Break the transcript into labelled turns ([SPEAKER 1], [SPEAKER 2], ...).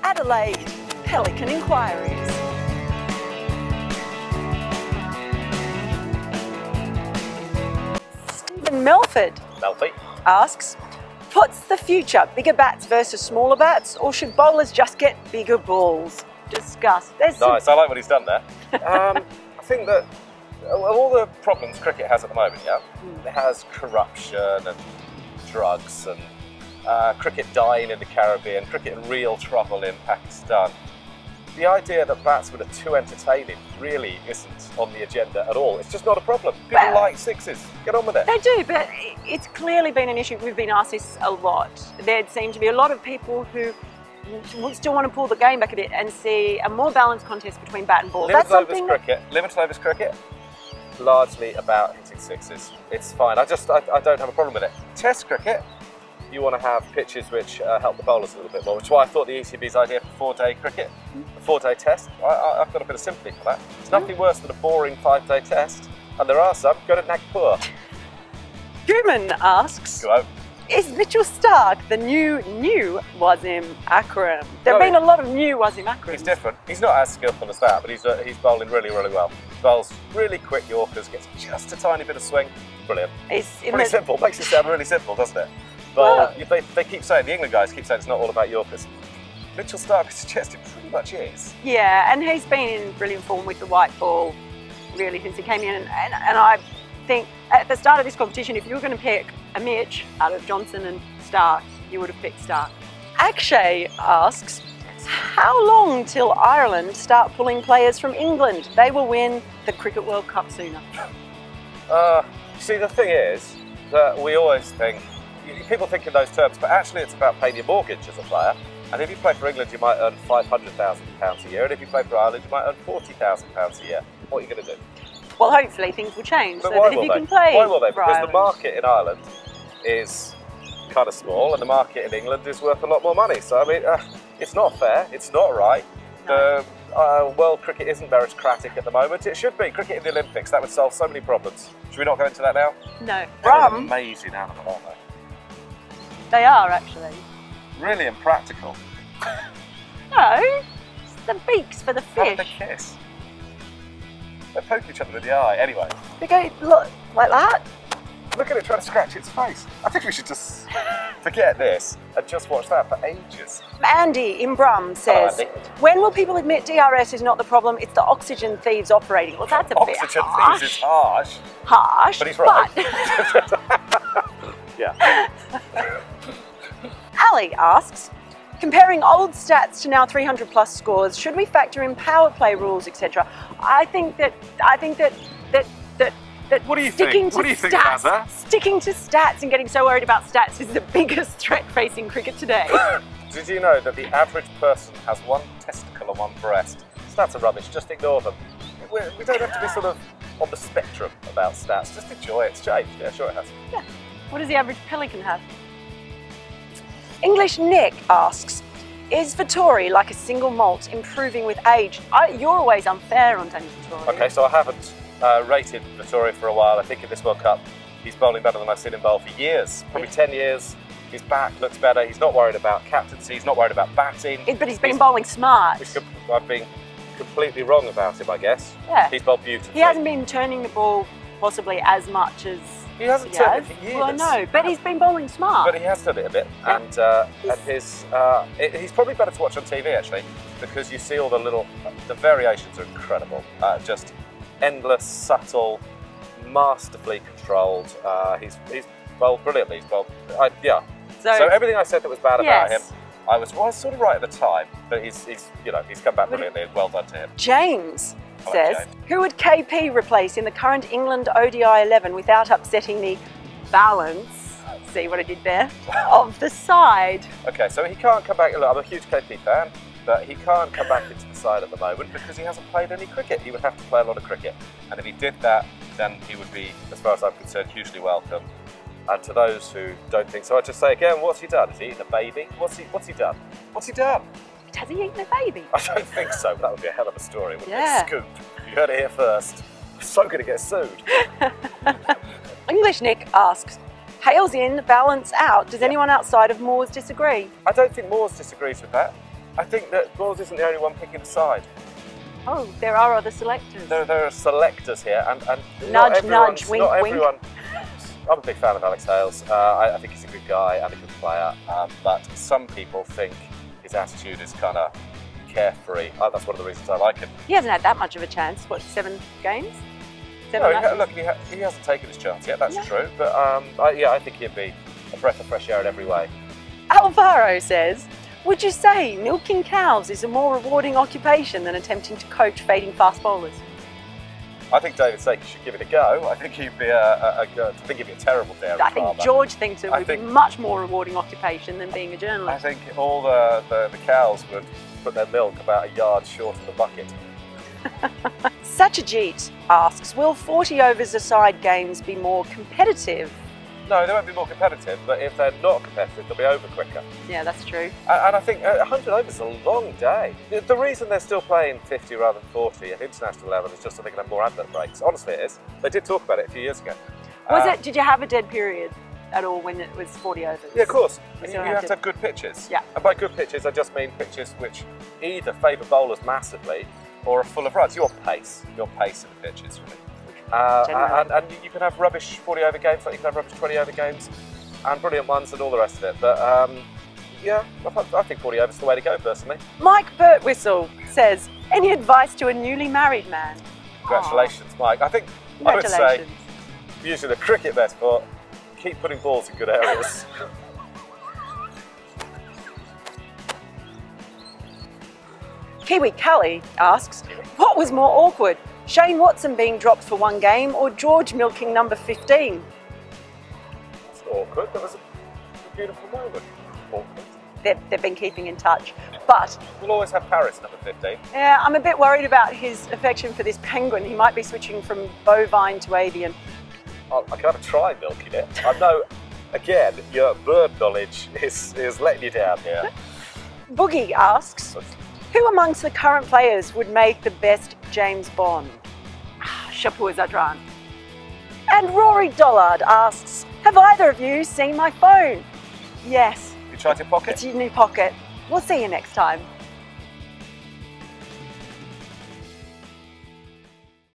[SPEAKER 1] Adelaide, Pelican Enquiries. Stephen Melford asks, what's the future? Bigger bats versus smaller bats, or should bowlers just get bigger balls? Discuss.
[SPEAKER 2] Nice, I like what he's done there. I think that of all the problems cricket has at the moment, it has corruption and drugs and cricket dying in the Caribbean, cricket in real trouble in Pakistan. The idea that batsmen are too entertaining really isn't on the agenda at all. It's just not a problem. People like sixes. Get on with it.
[SPEAKER 1] They do, but it's clearly been an issue. We've been asked this a lot. There seem to be a lot of people who still want to pull the game back a bit and see a more balanced contest between bat and ball.
[SPEAKER 2] Limited overs cricket, largely about hitting sixes. It's fine. I don't have a problem with it. Test cricket, you want to have pitches which help the bowlers a little bit more, which is why I thought the ECB's idea for 4-day cricket, a 4-day test, I've got a bit of sympathy for that. It's nothing worse than a boring 5-day test, and there are some. Go to Nagpur.
[SPEAKER 1] Guman asks,
[SPEAKER 2] Go out.
[SPEAKER 1] Is Mitchell Starc the new Wasim Akram? There have been a lot of new Wasim Akrams.
[SPEAKER 2] He's different. He's not as skillful as that, but he's bowling really, really well. Bowls really quick Yorkers, gets just a tiny bit of swing. Brilliant. Pretty simple. Makes it sound really simple, doesn't it? Well, they keep saying, the England guys keep saying it's not all about Yorkers. Mitchell Starc suggested pretty much is.
[SPEAKER 1] Yeah, and he's been in brilliant form with the white ball really since he came in. And I think at the start of this competition, if you were going to pick a Mitch out of Johnson and Starc, you would have picked Starc. Akshay asks, how long till Ireland start pulling players from England? They will win the Cricket World Cup sooner.
[SPEAKER 2] See, the thing is that we always think, people think in those terms, but actually it's about paying your mortgage as a player. And if you play for England, you might earn £500,000 a year, and if you play for Ireland, you might earn £40,000 a year. What are you going to do?
[SPEAKER 1] Well, hopefully things will change.
[SPEAKER 2] But
[SPEAKER 1] so
[SPEAKER 2] why
[SPEAKER 1] that if
[SPEAKER 2] will
[SPEAKER 1] you
[SPEAKER 2] they?
[SPEAKER 1] can play
[SPEAKER 2] Why will they? Because
[SPEAKER 1] Ireland,
[SPEAKER 2] the market in Ireland is kind of small, and the market in England is worth a lot more money. So I mean, it's not fair. It's not right.
[SPEAKER 1] No.
[SPEAKER 2] World cricket isn't meritocratic at the moment. It should be. Cricket in the Olympics, that would solve so many problems. Should we not go into that now?
[SPEAKER 1] No.
[SPEAKER 2] They're an amazing animal, aren't they?
[SPEAKER 1] They are actually.
[SPEAKER 2] Really impractical.
[SPEAKER 1] No, it's the beaks for the
[SPEAKER 2] How do
[SPEAKER 1] fish.
[SPEAKER 2] they kiss? They poke each other in the eye. Anyway,
[SPEAKER 1] They go look like that.
[SPEAKER 2] look at it trying to scratch its face. I think we should just forget this and just watch that for ages.
[SPEAKER 1] Andy in Brum says,
[SPEAKER 2] Andy.
[SPEAKER 1] when will people admit DRS is not the problem, it's the oxygen thieves operating? Well, that's a bit
[SPEAKER 2] Oxygen
[SPEAKER 1] harsh.
[SPEAKER 2] thieves is harsh.
[SPEAKER 1] Harsh,
[SPEAKER 2] But he's right. Yeah.
[SPEAKER 1] Ali asks, comparing old stats to now 300 plus scores, should we factor in power play rules, etc.? I think that
[SPEAKER 2] What do you
[SPEAKER 1] sticking
[SPEAKER 2] think?
[SPEAKER 1] to
[SPEAKER 2] What do you think,
[SPEAKER 1] stats,
[SPEAKER 2] Mazza?
[SPEAKER 1] sticking to stats and getting so worried about stats is the biggest threat facing cricket today.
[SPEAKER 2] Did you know that the average person has one testicle and one breast? Stats are rubbish, just ignore them. We don't have to be sort of on the spectrum about stats, just enjoy it. It's changed. Yeah, sure it has.
[SPEAKER 1] Yeah. What does the average pelican have? English Nick asks, is Vittori like a single malt improving with age? You're always unfair on Tony Vittori.
[SPEAKER 2] Okay, so I haven't rated Vittori for a while. I think in this World Cup he's bowling better than I've seen him bowl for years, probably 10 years. His back looks better. He's not worried about captaincy. He's not worried about batting.
[SPEAKER 1] But he's been bowling smart.
[SPEAKER 2] I've been completely wrong about him, I guess.
[SPEAKER 1] Yeah.
[SPEAKER 2] He's bowled beautifully.
[SPEAKER 1] He hasn't been turning the ball possibly as much as
[SPEAKER 2] He hasn't turned it for years.
[SPEAKER 1] Well, I know, but he's been bowling smart.
[SPEAKER 2] But he has done it a bit, and he's probably better to watch on TV actually, because you see all the variations are incredible. Just endless, subtle, masterfully controlled. He's bowled brilliantly. He's bowled, So everything I said that was bad about him, I was sort of right at the time, but he's come back brilliantly, and well done to him.
[SPEAKER 1] James says, who would KP replace in the current England ODI 11 without upsetting the balance, see what I did there, of the side?
[SPEAKER 2] Okay, so he can't come back. Look, I'm a huge KP fan, but he can't come back into the side at the moment because he hasn't played any cricket. He would have to play a lot of cricket, and if he did that, then he would be, as far as I'm concerned, hugely welcome. And to those who don't think so, I just say again, what's he done? Has he eaten a baby? What's he done? What's he done?
[SPEAKER 1] Has he eaten a baby?
[SPEAKER 2] I don't think so, but that would be a hell of a story, wouldn't
[SPEAKER 1] Yeah.
[SPEAKER 2] it? Scoop. You heard it here first. I'm so going to get sued.
[SPEAKER 1] English Nick asks, Hales in, balance out. Does anyone outside of Moores disagree?
[SPEAKER 2] I don't think Moores disagrees with that. I think that Balls isn't the only one picking a side.
[SPEAKER 1] Oh, there are other selectors.
[SPEAKER 2] There are selectors here, and
[SPEAKER 1] nudge, nudge, wink,
[SPEAKER 2] not
[SPEAKER 1] wink.
[SPEAKER 2] everyone. I'm a big fan of Alex Hales. I think he's a good guy and a good player, but some people think his attitude is kind of carefree. That's one of the reasons I like him.
[SPEAKER 1] He hasn't had that much of a chance. What, 7 games?
[SPEAKER 2] Look, he hasn't taken his chance yet, that's true. But yeah, I think he'd be a breath of fresh air in every way.
[SPEAKER 1] Alvaro says, would you say milking cows is a more rewarding occupation than attempting to coach fading fast bowlers?
[SPEAKER 2] I think David Starc should give it a go. I think he'd be a terrible dairy
[SPEAKER 1] I think
[SPEAKER 2] farmer.
[SPEAKER 1] George thinks it would be much more rewarding occupation than being a journalist.
[SPEAKER 2] I think all the cows would put their milk about a yard short of the bucket.
[SPEAKER 1] Satyajit asks, will 40 overs aside games be more competitive?
[SPEAKER 2] No, they won't be more competitive, but if they're not competitive, they'll be over quicker.
[SPEAKER 1] Yeah, that's true.
[SPEAKER 2] And I think 100 overs is a long day. The reason they're still playing 50 rather than 40 at international level is just so they can have more advert breaks. Honestly, it is. They did talk about it a few years ago.
[SPEAKER 1] Did you have a dead period at all when it was 40 overs?
[SPEAKER 2] Yeah, of course.
[SPEAKER 1] You
[SPEAKER 2] You have to have good pitches.
[SPEAKER 1] Yeah.
[SPEAKER 2] And by good pitches, I just mean pitches which either favour bowlers massively or are full of runs. Your pace in the pitches, really. And you can have rubbish 40 over games, like you can have rubbish 20 over games, and brilliant ones and all the rest of it. But yeah, I think 40 overs is the way to go, personally.
[SPEAKER 1] Mike Birtwistle says, any advice to a newly married man?
[SPEAKER 2] Congratulations, Mike. I think I would say, using the cricket metaphor, keep putting balls in good areas.
[SPEAKER 1] Kiwi Cully asks, what was more awkward? Shane Watson being dropped for 1 game or George milking number 15?
[SPEAKER 2] It's awkward. That was a beautiful moment. Awkward.
[SPEAKER 1] They've been keeping in touch, but
[SPEAKER 2] we'll always have parrots number 15.
[SPEAKER 1] Yeah, I'm a bit worried about his affection for this penguin. He might be switching from bovine to avian.
[SPEAKER 2] I gotta try milking it. I know, again, your bird knowledge is letting you down here.
[SPEAKER 1] Boogie asks, who amongst the current players would make the best James Bond? Shapur Zadran. And Rory Dollard asks, have either of you seen my phone? Yes.
[SPEAKER 2] You tried your pocket?
[SPEAKER 1] It's your new pocket. We'll see you next time.